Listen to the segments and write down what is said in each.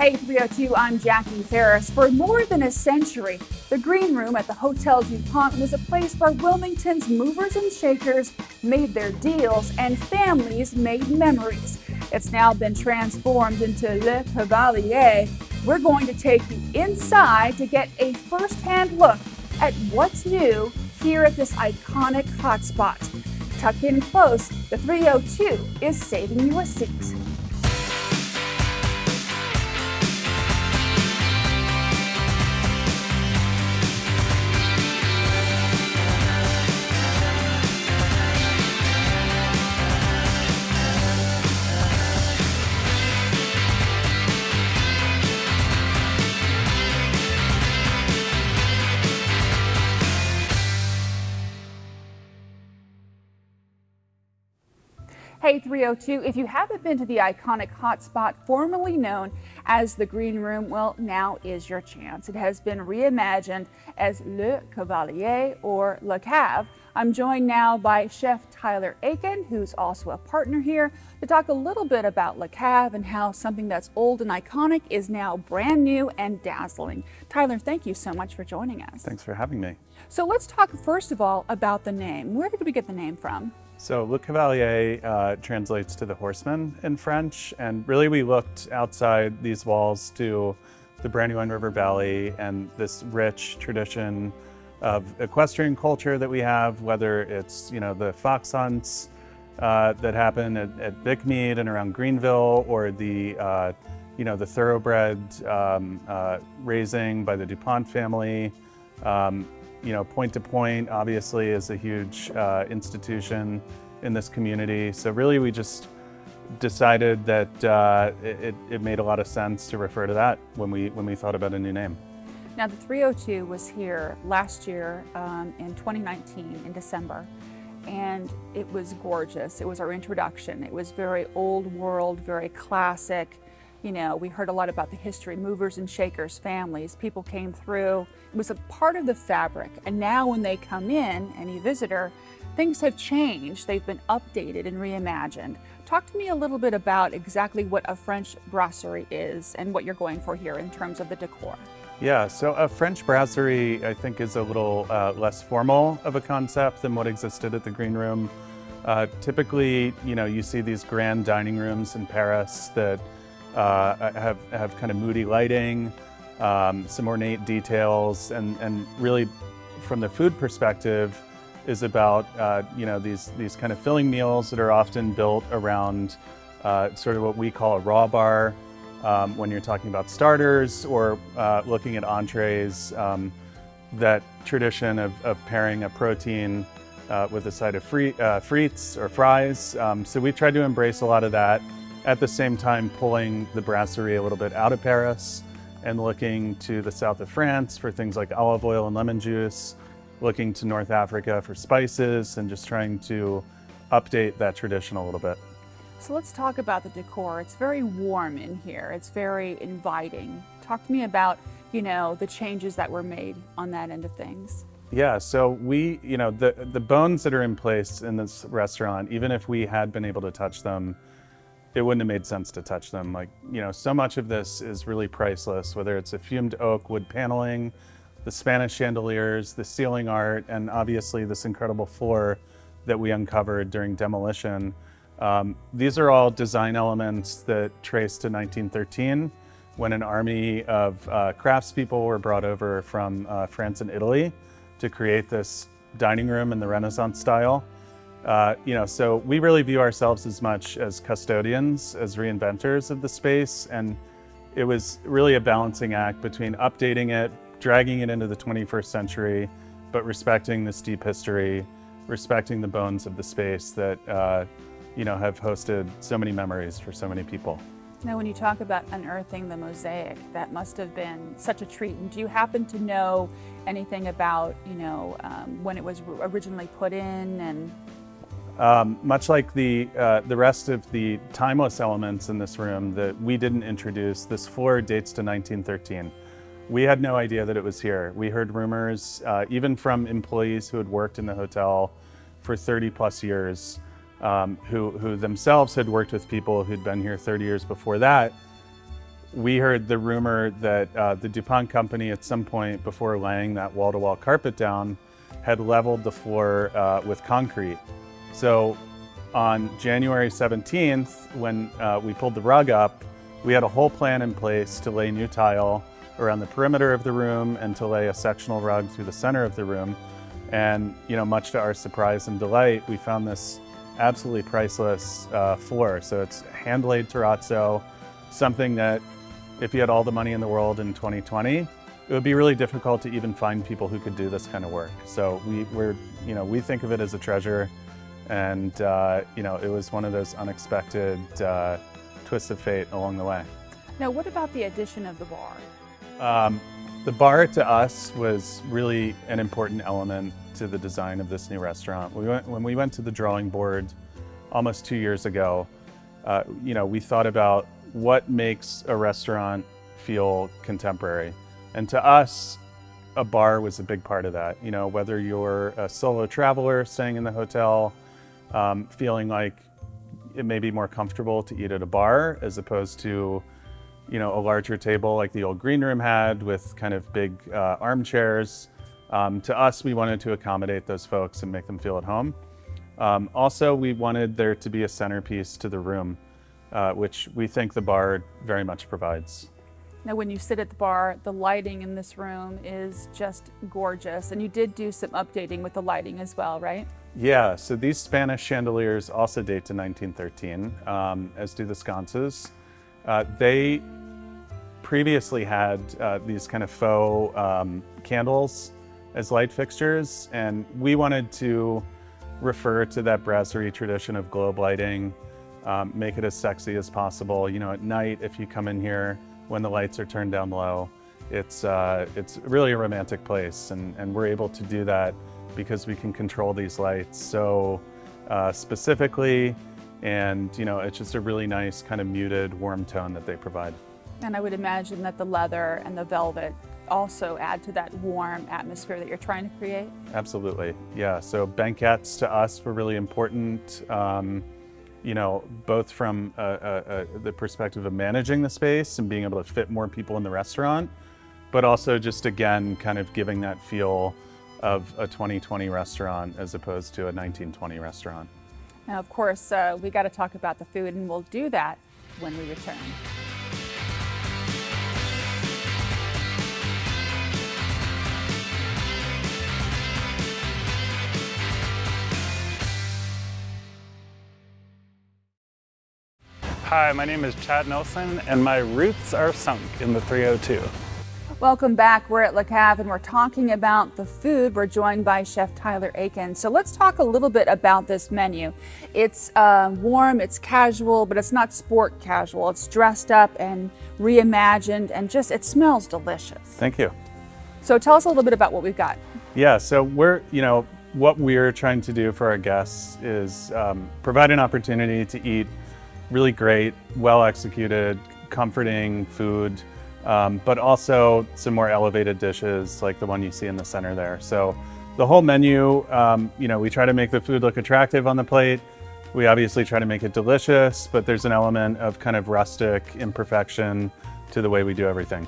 Hey 302, I'm Jackie Ferris. For more than a century, the Green Room at the Hotel Dupont was a place where Wilmington's movers and shakers made their deals and families made memories. It's now been transformed into Le Cavalier. We're going to take you inside to get a first-hand look at what's new here at this iconic hotspot. Tucked in close, the 302 is saving you a seat. Hey 302, if you haven't been to the iconic hotspot formerly known as the Green Room, well, now is your chance. It has been reimagined as Le Cavalier or Le Cave. I'm joined now by Chef Tyler Aiken, who's also a partner here, to talk a little bit about Le Cave and how something that's old and iconic is now brand new and dazzling. Tyler, thank you so much for joining us. Thanks for having me. So let's talk first of all about the name. Where did we get the name from? So Le Cavalier translates to the horseman in French, and really we looked outside these walls to the Brandywine River Valley and this rich tradition of equestrian culture that we have, whether it's the fox hunts that happen at Vickmead and around Greenville, or the the thoroughbred raising by the Dupont family. Point to Point obviously is a huge institution in this community. So really we just decided that it made a lot of sense to refer to that when we thought about a new name. Now the 302 was here last year in 2019 in December, and it was gorgeous. It was our introduction. It was very old world, very classic. We heard a lot about the history, movers and shakers, families, people came through. It was a part of the fabric. And now when they come in, any visitor, things have changed. They've been updated and reimagined. Talk to me a little bit about exactly what a French brasserie is and what you're going for here in terms of the decor. Yeah, so a French brasserie, I think, is a little less formal of a concept than what existed at the Green Room. Typically, you see these grand dining rooms in Paris that have kind of moody lighting, some ornate details, and really from the food perspective is about these kind of filling meals that are often built around sort of what we call a raw bar when you're talking about starters or looking at entrees, that tradition of pairing a protein with a side of frites or fries. So we tried to embrace a lot of that, at the same time pulling the brasserie a little bit out of Paris and looking to the south of France for things like olive oil and lemon juice, looking to North Africa for spices, and just trying to update that tradition a little bit. So let's talk about the decor. It's very warm in here. It's very inviting. Talk to me about, the changes that were made on that end of things. Yeah, so we, the bones that are in place in this restaurant, even if we had been able to touch them, it wouldn't have made sense to touch them. So much of this is really priceless, whether it's a fumed oak wood paneling, the Spanish chandeliers, the ceiling art, and obviously this incredible floor that we uncovered during demolition. These are all design elements that trace to 1913, when an army of craftspeople were brought over from France and Italy to create this dining room in the Renaissance style. So we really view ourselves as much as custodians, as reinventors of the space, and it was really a balancing act between updating it, dragging it into the 21st century, but respecting this deep history, respecting the bones of the space that have hosted so many memories for so many people. Now, when you talk about unearthing the mosaic, that must have been such a treat. And do you happen to know anything about, when it was originally put in? And much like the rest of the timeless elements in this room that we didn't introduce, this floor dates to 1913. We had no idea that it was here. We heard rumors, even from employees who had worked in the hotel for 30 plus years, who themselves had worked with people who'd been here 30 years before that, we heard the rumor that the Dupont company at some point before laying that wall-to-wall carpet down had leveled the floor with concrete. So on January 17th, when we pulled the rug up, we had a whole plan in place to lay new tile around the perimeter of the room and to lay a sectional rug through the center of the room. And much to our surprise and delight, we found this absolutely priceless floor. So it's hand-laid terrazzo, something that if you had all the money in the world in 2020, it would be really difficult to even find people who could do this kind of work. So we think of it as a treasure, and it was one of those unexpected twists of fate along the way. Now, what about the addition of the bar? The bar to us was really an important element to the design of this new restaurant. When we went to the drawing board almost 2 years ago, we thought about what makes a restaurant feel contemporary. And to us, a bar was a big part of that. Whether you're a solo traveler staying in the hotel, feeling like it may be more comfortable to eat at a bar as opposed to a larger table like the old green room had with kind of big armchairs. To us, we wanted to accommodate those folks and make them feel at home. Also, we wanted there to be a centerpiece to the room, which we think the bar very much provides. Now, when you sit at the bar, the lighting in this room is just gorgeous. And you did do some updating with the lighting as well, right? Yeah, so these Spanish chandeliers also date to 1913, as do the sconces. They previously had these kind of faux candles as light fixtures, and we wanted to refer to that brasserie tradition of globe lighting, make it as sexy as possible. At night, if you come in here when the lights are turned down low, it's really a romantic place, and we're able to do that because we can control these lights so specifically, and it's just a really nice kind of muted, warm tone that they provide. And I would imagine that the leather and the velvet also add to that warm atmosphere that you're trying to create. Absolutely, yeah. So banquettes to us were really important, both from the perspective of managing the space and being able to fit more people in the restaurant, but also just, again, kind of giving that feel of a 2020 restaurant as opposed to a 1920 restaurant. Now, of course, we got to talk about the food, and we'll do that when we return. Hi, my name is Chad Nelson, and my roots are sunk in the 302. Welcome back. We're at Le Cave, and we're talking about the food. We're joined by Chef Tyler Aiken. So let's talk a little bit about this menu. It's warm, it's casual, but it's not sport casual. It's dressed up and reimagined, and it smells delicious. Thank you. So tell us a little bit about what we've got. Yeah, so what we're trying to do for our guests is provide an opportunity to eat really great, well-executed, comforting food, but also some more elevated dishes like the one you see in the center there. So the whole menu, we try to make the food look attractive on the plate. We obviously try to make it delicious, but there's an element of kind of rustic imperfection to the way we do everything.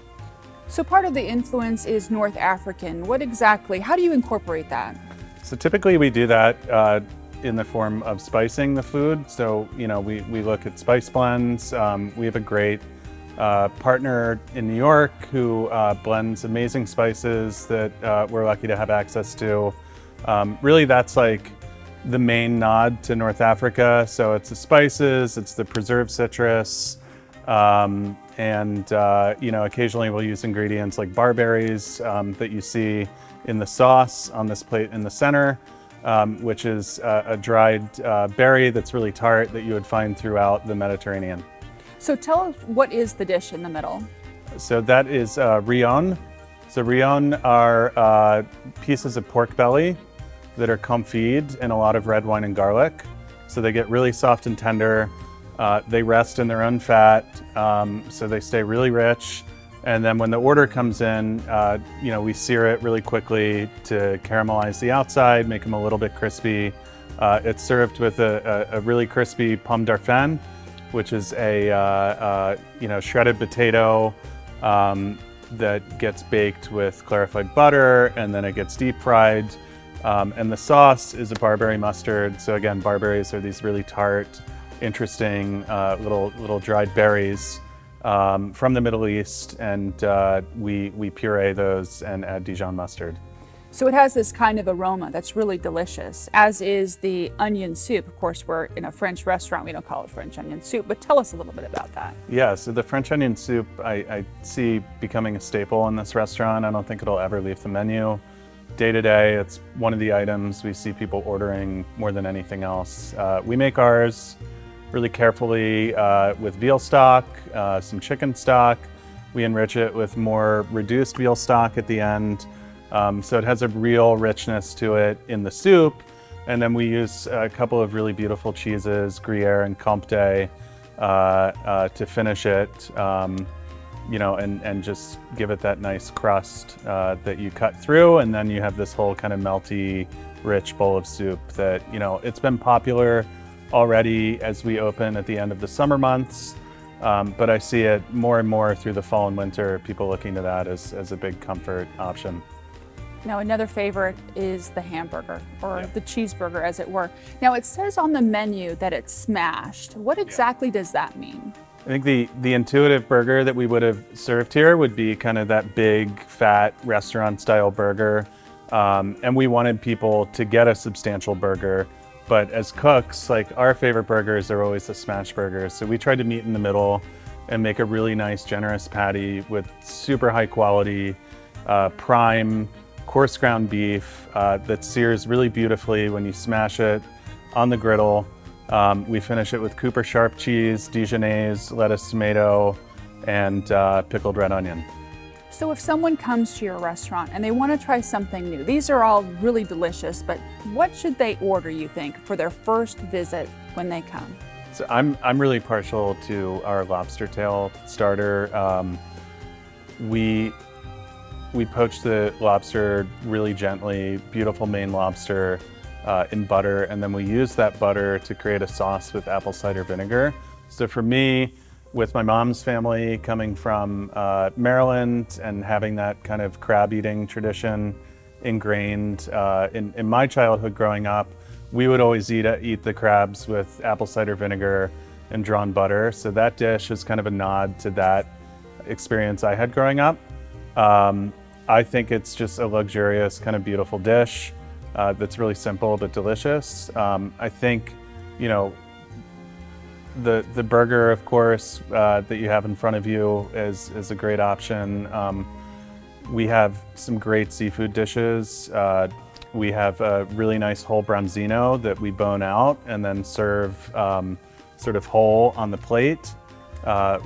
So part of the influence is North African. How do you incorporate that? So typically we do that in the form of spicing the food. So, we look at spice blends. We have a great partner in New York who blends amazing spices that we're lucky to have access to. Really, that's like the main nod to North Africa. So it's the spices, it's the preserved citrus, and occasionally we'll use ingredients like barberries that you see in the sauce on this plate in the center. Which is a dried berry that's really tart that you would find throughout the Mediterranean. So tell us, what is the dish in the middle? So that is rion. So rion are pieces of pork belly that are confit in a lot of red wine and garlic. So they get really soft and tender. They rest in their own fat, so they stay really rich. And then when the order comes in, we sear it really quickly to caramelize the outside, make them a little bit crispy. It's served with a really crispy pomme d'arfan, which is a shredded potato that gets baked with clarified butter, and then it gets deep fried. And the sauce is a barberry mustard. So again, barberries are these really tart, interesting little dried berries from the Middle East, and we puree those and add Dijon mustard. So it has this kind of aroma that's really delicious, as is the onion soup. Of course, we're in a French restaurant. We don't call it French onion soup, but tell us a little bit about that. Yeah, so the French onion soup I see becoming a staple in this restaurant. I don't think it'll ever leave the menu. Day to day, it's one of the items we see people ordering more than anything else. We make ours really carefully with veal stock, some chicken stock. We enrich it with more reduced veal stock at the end. So it has a real richness to it in the soup. And then we use a couple of really beautiful cheeses, Gruyere and Comte, to finish it, and just give it that nice crust that you cut through. And then you have this whole kind of melty, rich bowl of soup that, it's been popular already as we open at the end of the summer months. But I see it more and more through the fall and winter, people looking to that as a big comfort option. Now, another favorite is the hamburger, or the cheeseburger, as it were. Now, it says on the menu that it's smashed. What exactly does that mean? I think the intuitive burger that we would have served here would be kind of that big, fat, restaurant-style burger. And we wanted people to get a substantial burger. But as cooks, our favorite burgers are always the smash burgers. So we tried to meet in the middle and make a really nice, generous patty with super high quality, prime, coarse ground beef that sears really beautifully when you smash it on the griddle. We finish it with Cooper sharp cheese, Dijonnaise, lettuce, tomato, and pickled red onion. So if someone comes to your restaurant and they want to try something new, these are all really delicious, but what should they order, you think, for their first visit when they come? So I'm really partial to our lobster tail starter. We poach the lobster really gently, beautiful Maine lobster in butter, and then we use that butter to create a sauce with apple cider vinegar. So for me, with my mom's family coming from Maryland and having that kind of crab eating tradition ingrained in my childhood growing up, we would always eat the crabs with apple cider vinegar and drawn butter. So that dish is kind of a nod to that experience I had growing up. I think it's just a luxurious, kind of beautiful dish that's really simple but delicious. I think, the burger, of course, that you have in front of you is a great option. We have some great seafood dishes. We have a really nice whole branzino that we bone out and then serve sort of whole on the plate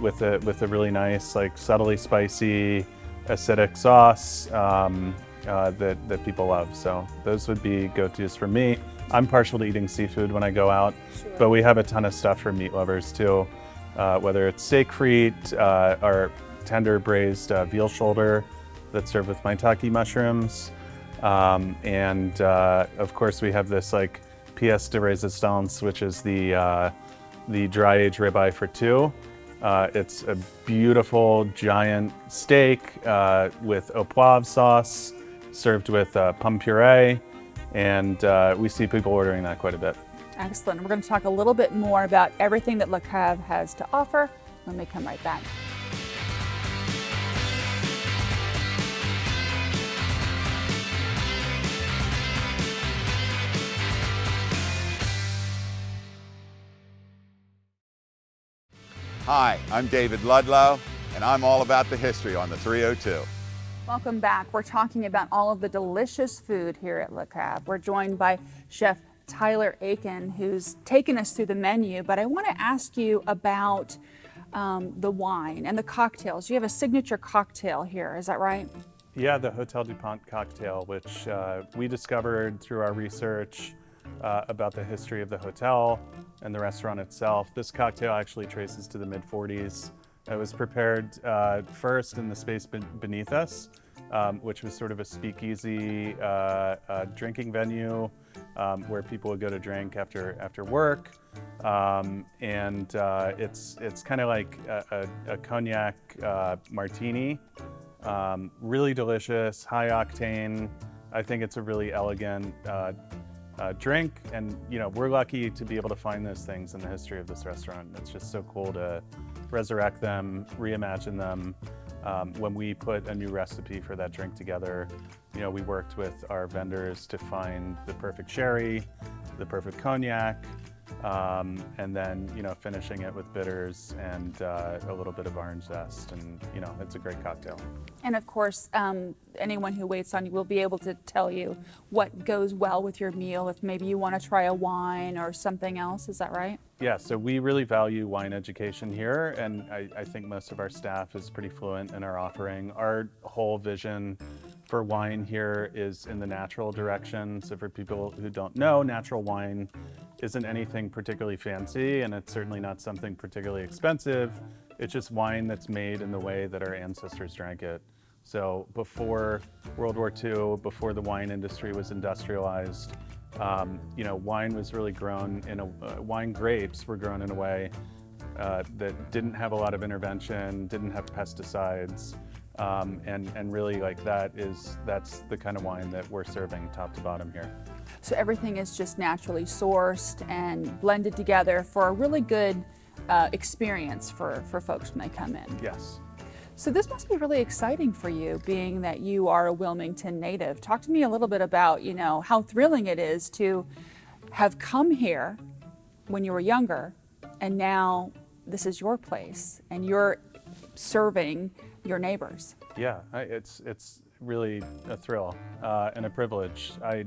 with a really nice, subtly spicy, acidic sauce that people love. So those would be go-tos for me. I'm partial to eating seafood when I go out, but we have a ton of stuff for meat lovers too, whether it's steak frite, or tender braised veal shoulder that's served with maitake mushrooms. And of course we have this pièce de résistance, which is the dry aged ribeye for two. It's a beautiful giant steak with au poivre sauce, served with pomme puree, and we see people ordering that quite a bit. Excellent. We're going to talk a little bit more about everything that Le Cave has to offer when we come right back. Hi, I'm David Ludlow, and I'm all about the history on the 302. Welcome back. We're talking about all of the delicious food here at Le Cave. We're joined by Chef Tyler Aiken, who's taken us through the menu, but I want to ask you about the wine and the cocktails. You have a signature cocktail here, is that right? Yeah, the Hotel Dupont cocktail, which we discovered through our research about the history of the hotel and the restaurant itself. This cocktail actually traces to the mid-40s. It was prepared first in the space beneath us, which was sort of a speakeasy drinking venue where people would go to drink after work. It's kind of like a cognac martini. Really delicious, high octane. I think it's a really elegant drink, and we're lucky to be able to find those things in the history of this restaurant. It's just so cool to resurrect them, reimagine them. When we put a new recipe for that drink together, we worked with our vendors to find the perfect sherry, the perfect cognac, and then finishing it with bitters and a little bit of orange zest, and it's a great cocktail. And of course, anyone who waits on you will be able to tell you what goes well with your meal if maybe you want to try a wine or something else. Is that right? Yeah, so we really value wine education here, and I think most of our staff is pretty fluent in our offering. Our whole vision for wine here is in the natural direction. So for people who don't know, natural wine isn't anything particularly fancy, and it's certainly not something particularly expensive. It's just wine that's made in the way that our ancestors drank it. So before World War II, before the wine industry was industrialized, wine was really grown wine grapes were grown in a way that didn't have a lot of intervention, didn't have pesticides, and really that's the kind of wine that we're serving top to bottom here. So everything is just naturally sourced and blended together for a really good experience for folks when they come in. Yes. So this must be really exciting for you, being that you are a Wilmington native. Talk to me a little bit about, how thrilling it is to have come here when you were younger, and now this is your place, and you're serving your neighbors. Yeah, it's really a thrill and a privilege. I,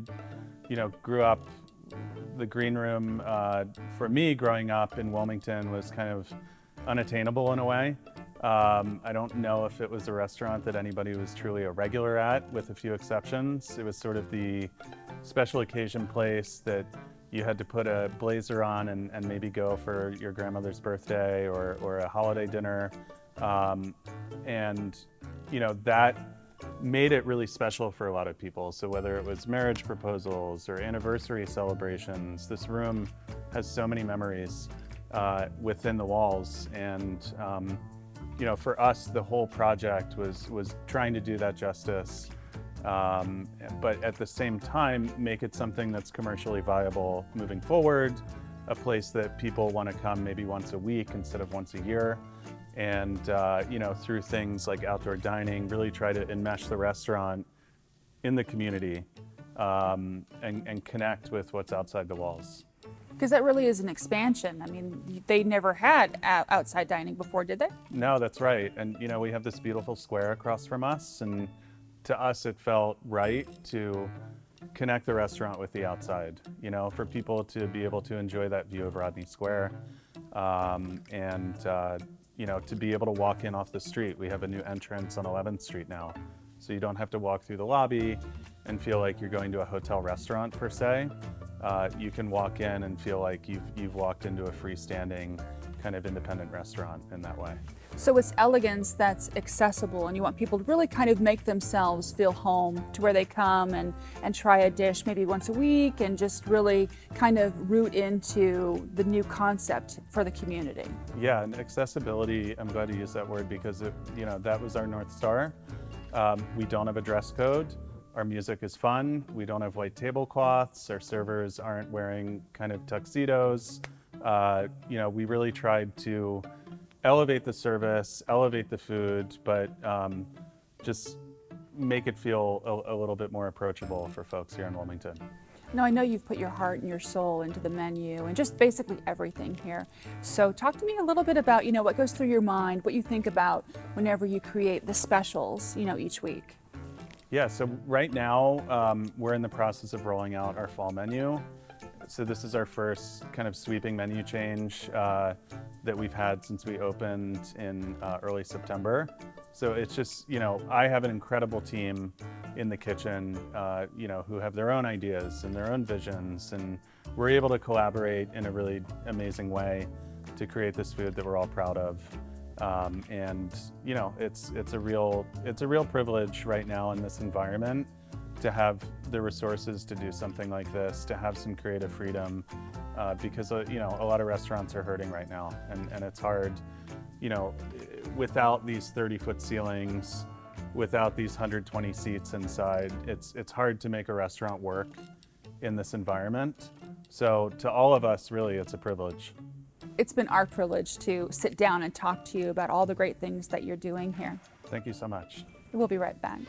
grew up, the green room for me growing up in Wilmington was kind of unattainable in a way. I don't know if it was a restaurant that anybody was truly a regular at, with a few exceptions. It was sort of the special occasion place that you had to put a blazer on and maybe go for your grandmother's birthday or a holiday dinner. That made it really special for a lot of people. So whether it was marriage proposals or anniversary celebrations, this room has so many memories within the walls. And for us, the whole project was trying to do that justice, but at the same time, make it something that's commercially viable moving forward, a place that people want to come maybe once a week instead of once a year. And through things like outdoor dining, really try to enmesh the restaurant in the community and connect with what's outside the walls. Because that really is an expansion. I mean, they never had outside dining before, did they? No, that's right. And we have this beautiful square across from us, and to us it felt right to connect the restaurant with the outside, for people to be able to enjoy that view of Rodney Square, to be able to walk in off the street. We have a new entrance on 11th Street now, so you don't have to walk through the lobby and feel like you're going to a hotel restaurant per se. You can walk in and feel like you've walked into a freestanding kind of independent restaurant in that way. So it's elegance that's accessible, and you want people to really kind of make themselves feel home to where they come and try a dish maybe once a week, and just really kind of root into the new concept for the community. Yeah, and accessibility, I'm glad you used that word, because that was our North Star. We don't have a dress code. Our music is fun. We don't have white tablecloths. Our servers aren't wearing kind of tuxedos. We really tried to elevate the service, elevate the food, but just make it feel a little bit more approachable for folks here in Wilmington. Now, I know you've put your heart and your soul into the menu and just basically everything here. So talk to me a little bit about, what goes through your mind, what you think about whenever you create the specials, each week. Yeah, so right now we're in the process of rolling out our fall menu. So this is our first kind of sweeping menu change that we've had since we opened in early September. So it's just, I have an incredible team in the kitchen, who have their own ideas and their own visions, and we're able to collaborate in a really amazing way to create this food that we're all proud of. It's a real privilege right now in this environment to have the resources to do something like this, to have some creative freedom, because you know, a lot of restaurants are hurting right now, and it's hard, you know, without these 30-foot ceilings, without these 120 seats inside, it's hard to make a restaurant work in this environment. So to all of us, really, it's a privilege. It's been our privilege to sit down and talk to you about all the great things that you're doing here. Thank you so much. We'll be right back.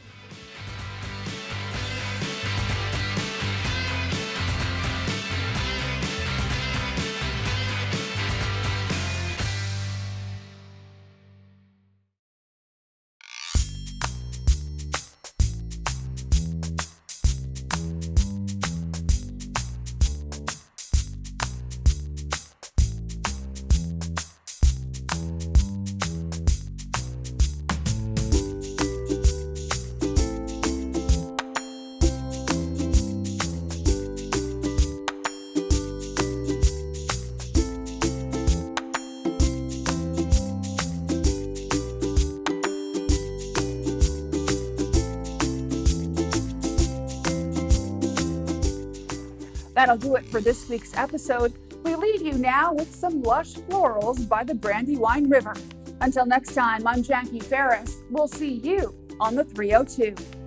That'll do it for this week's episode. We leave you now with some lush florals by the Brandywine River. Until next time, I'm Jackie Ferris. We'll see you on the 302.